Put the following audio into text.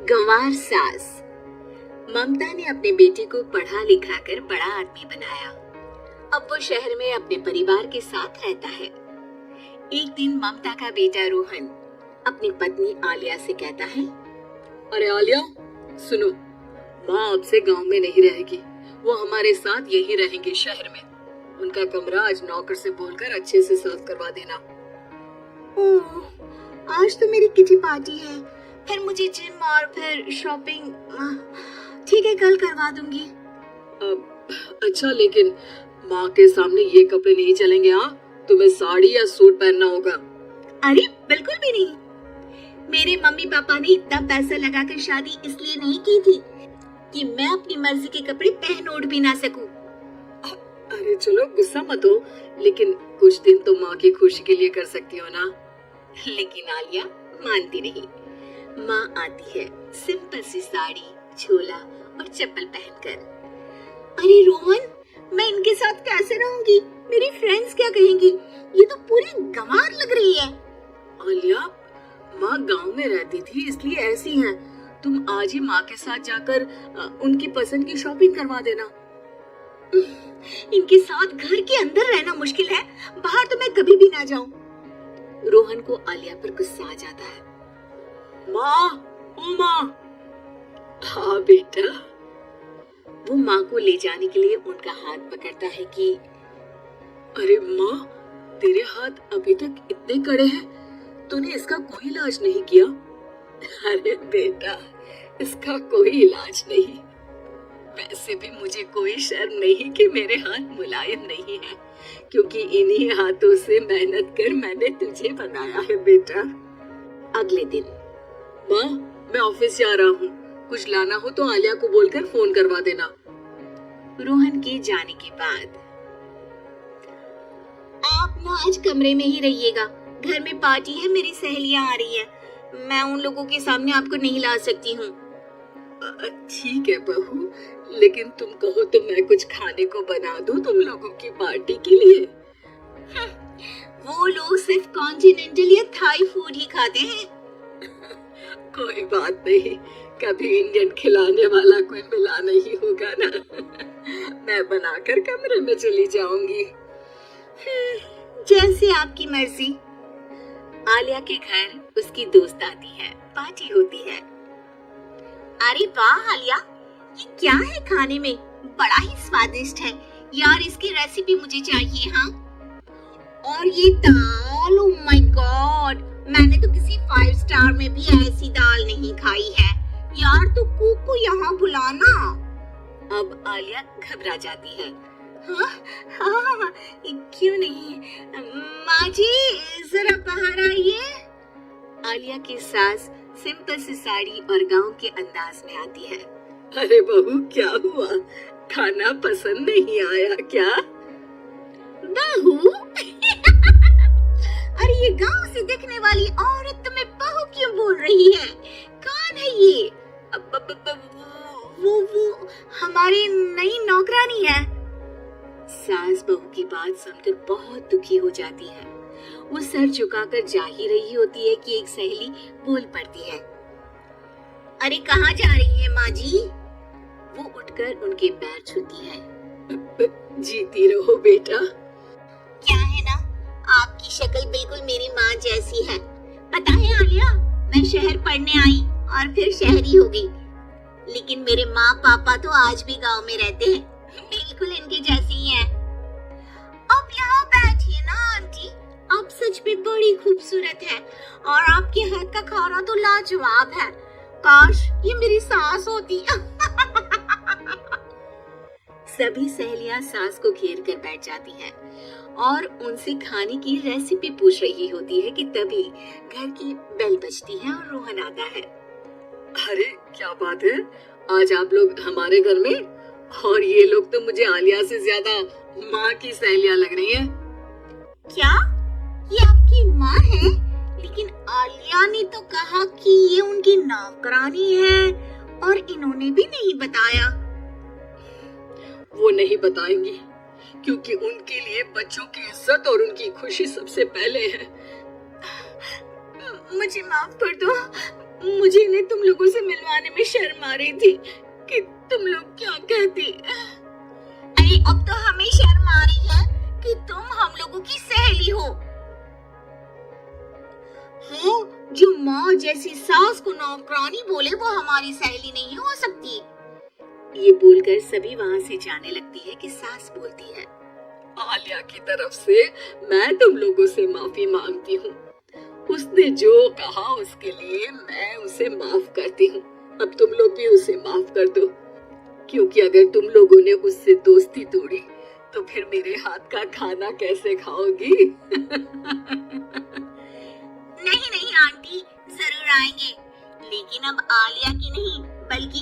गंवार सास। ममता ने अपने बेटे को पढ़ा लिखा कर बड़ा आदमी बनाया। अब वो शहर में अपने परिवार के साथ रहता है। एक दिन ममता का बेटा रोहन अपनी पत्नी आलिया से कहता है, अरे आलिया सुनो, माँ अब से गांव में नहीं रहेगी, वो हमारे साथ यही रहेंगे शहर में। उनका कमरा आज नौकर से बोलकर अच्छे से साफ करवा देना। ओह, आज तो मेरी किटी पार्टी है, फिर मुझे जिम और फिर शॉपिंग। ठीक है, कल करवा दूंगी। अच्छा, लेकिन माँ के सामने ये कपड़े नहीं चलेंगे। हाँ, तुम्हें साड़ी या सूट पहनना होगा। अरे बिल्कुल भी नहीं। मेरे मम्मी पापा ने इतना पैसा लगाकर शादी इसलिए नहीं की थी कि मैं अपनी मर्जी के कपड़े पहन ओढ़ भी ना सकूं। अरे चलो, गुस्सा मत हो, लेकिन कुछ दिन तो माँ की खुशी के लिए कर सकती हो ना। लेकिन आलिया मानती नहीं। माँ आती है सिंपल सी साड़ी, झोला और चप्पल पहनकर। अरे रोहन, मैं इनके साथ कैसे रहूंगी? मेरी फ्रेंड्स क्या कहेंगी? ये तो पूरी गंवार लग रही है। आलिया, माँ गांव में रहती थी इसलिए ऐसी हैं। तुम आज ही माँ के साथ जाकर उनकी पसंद की शॉपिंग करवा देना। इनके साथ घर के अंदर रहना मुश्किल है, बाहर तो मैं कभी भी ना जाऊं। रोहन को आलिया पर गुस्सा आ जाता है। माँ, ओ माँ। हाँ बेटा। वो माँ को ले जाने के लिए उनका हाथ पकड़ता है कि अरे माँ, तेरे हाथ अभी तक इतने कड़े हैं, तूने इसका कोई इलाज नहीं किया? अरे बेटा, इसका कोई इलाज नहीं। वैसे भी मुझे कोई शर्म नहीं कि मेरे हाथ मुलायम नहीं है, क्योंकि इन्हीं हाथों से मेहनत कर मैंने तुझे बनाया है बेटा। अगले दिन, माँ, मैं ऑफिस जा रहा हूँ, कुछ लाना हो तो आलिया को बोलकर फोन करवा देना। रोहन के जाने के बाद, आप ना आज कमरे में ही रहिएगा, घर में पार्टी है, मेरी सहेलियां आ रही है, मैं उन लोगों के सामने आपको नहीं ला सकती हूँ। ठीक है बहू, लेकिन तुम कहो तो मैं कुछ खाने को बना दूं तुम लोगों की पार्टी के लिए। वो लोग सिर्फ कॉन्टिनेंटल या थाई फूड ही खाते हैं। कोई बात नहीं, कभी इंडियन खिलाने वाला कोई मिला नहीं होगा ना। मैं बनाकर कमरे में चली जाऊंगी। जैसे आपकी मर्जी। आलिया के घर उसकी दोस्त आती है, पार्टी होती है। अरे वाह आलिया, ये क्या है खाने में? बड़ा ही स्वादिष्ट है यार, इसकी रेसिपी मुझे चाहिए। हाँ, और ये दाल, ओह माय गॉड, मैंने तो किसी 5 स्टार में भी ऐसी दाल नहीं खाई है यार, तो कुक को यहाँ बुलाना। अब आलिया घबरा जाती है। हाँ, हाँ, क्यों नहीं, माँ जी जरा बाहर आइए। आलिया की सास सिंपल सी साड़ी और गांव के अंदाज में आती है। अरे बहू, क्या हुआ? खाना पसंद नहीं आया क्या? बहू? अरे ये गांव से दिखने वाली औरत तुम्हें बहू क्यों बोल रही है? कौन है ये? वो हमारी नई नौकरानी है। सास बहू की बात सुनकर बहुत दुखी हो जाती है। वो सर झुकाकर जा ही रही होती है कि एक सहेली बोल पड़ती है। अरे कहाँ जा रही है माँ जी? वो उठकर उनके पैर छूती है। जीती रहो बेटा। क्या है ना, आपकी शक्ल बिल्कुल मेरी माँ जैसी है। पता है आलिया, मैं शहर पढ़ने आई और फिर शहरी हो गई, लेकिन मेरे माँ पापा तो आज भी गांव में रहते हैं, बिल्कुल इनके जैसी ही हैं। अब यहाँ बैठिए ना आंटी, आप सच में बड़ी खूबसूरत है और आपके हाथ का खाना तो लाजवाब है। काश ये मेरी सास होती। सभी सहेलियां सास को घेर कर बैठ जाती हैं और उनसे खाने की रेसिपी पूछ रही होती है कि तभी घर की बेल बजती है और रोहन आता है। अरे क्या बात है, आज आप लोग हमारे घर में? और ये लोग तो मुझे आलिया से ज्यादा माँ की सहेलियां लग रही हैं। क्या ये आपकी माँ है? लेकिन आलिया ने तो कहा कि ये उनकी नौकरानी है और इन्होंने भी नहीं बताया। वो नहीं बताएंगी, क्योंकि उनके लिए बच्चों की इज्जत और उनकी खुशी सबसे पहले है। मुझे माफ कर दो, मुझे इन्हें तुम लोगों से मिलवाने शर्म आ रही थी कि तुम लोग क्या कहती। अरे अब तो हमें शर्म आ रही है कि तुम हम लोगों की सहेली हो। जो माँ जैसी सास को नौकरानी बोले वो हमारी सहेली नहीं हो सकती। ये बोलकर सभी वहां से जाने लगती है कि सास बोलती है, आलिया की तरफ से मैं तुम लोगों से माफी मांगती हूँ। उसने जो कहा उसके लिए मैं उसे माफ करती हूँ। अब तुम लोग भी उसे माफ कर दो, क्योंकि अगर तुम लोगों ने उससे दोस्ती तोड़ी तो फिर मेरे हाथ का खाना कैसे खाओगी? नहीं नहीं आंटी, जरूर आएंगे, लेकिन अब आलिया की नहीं बल्कि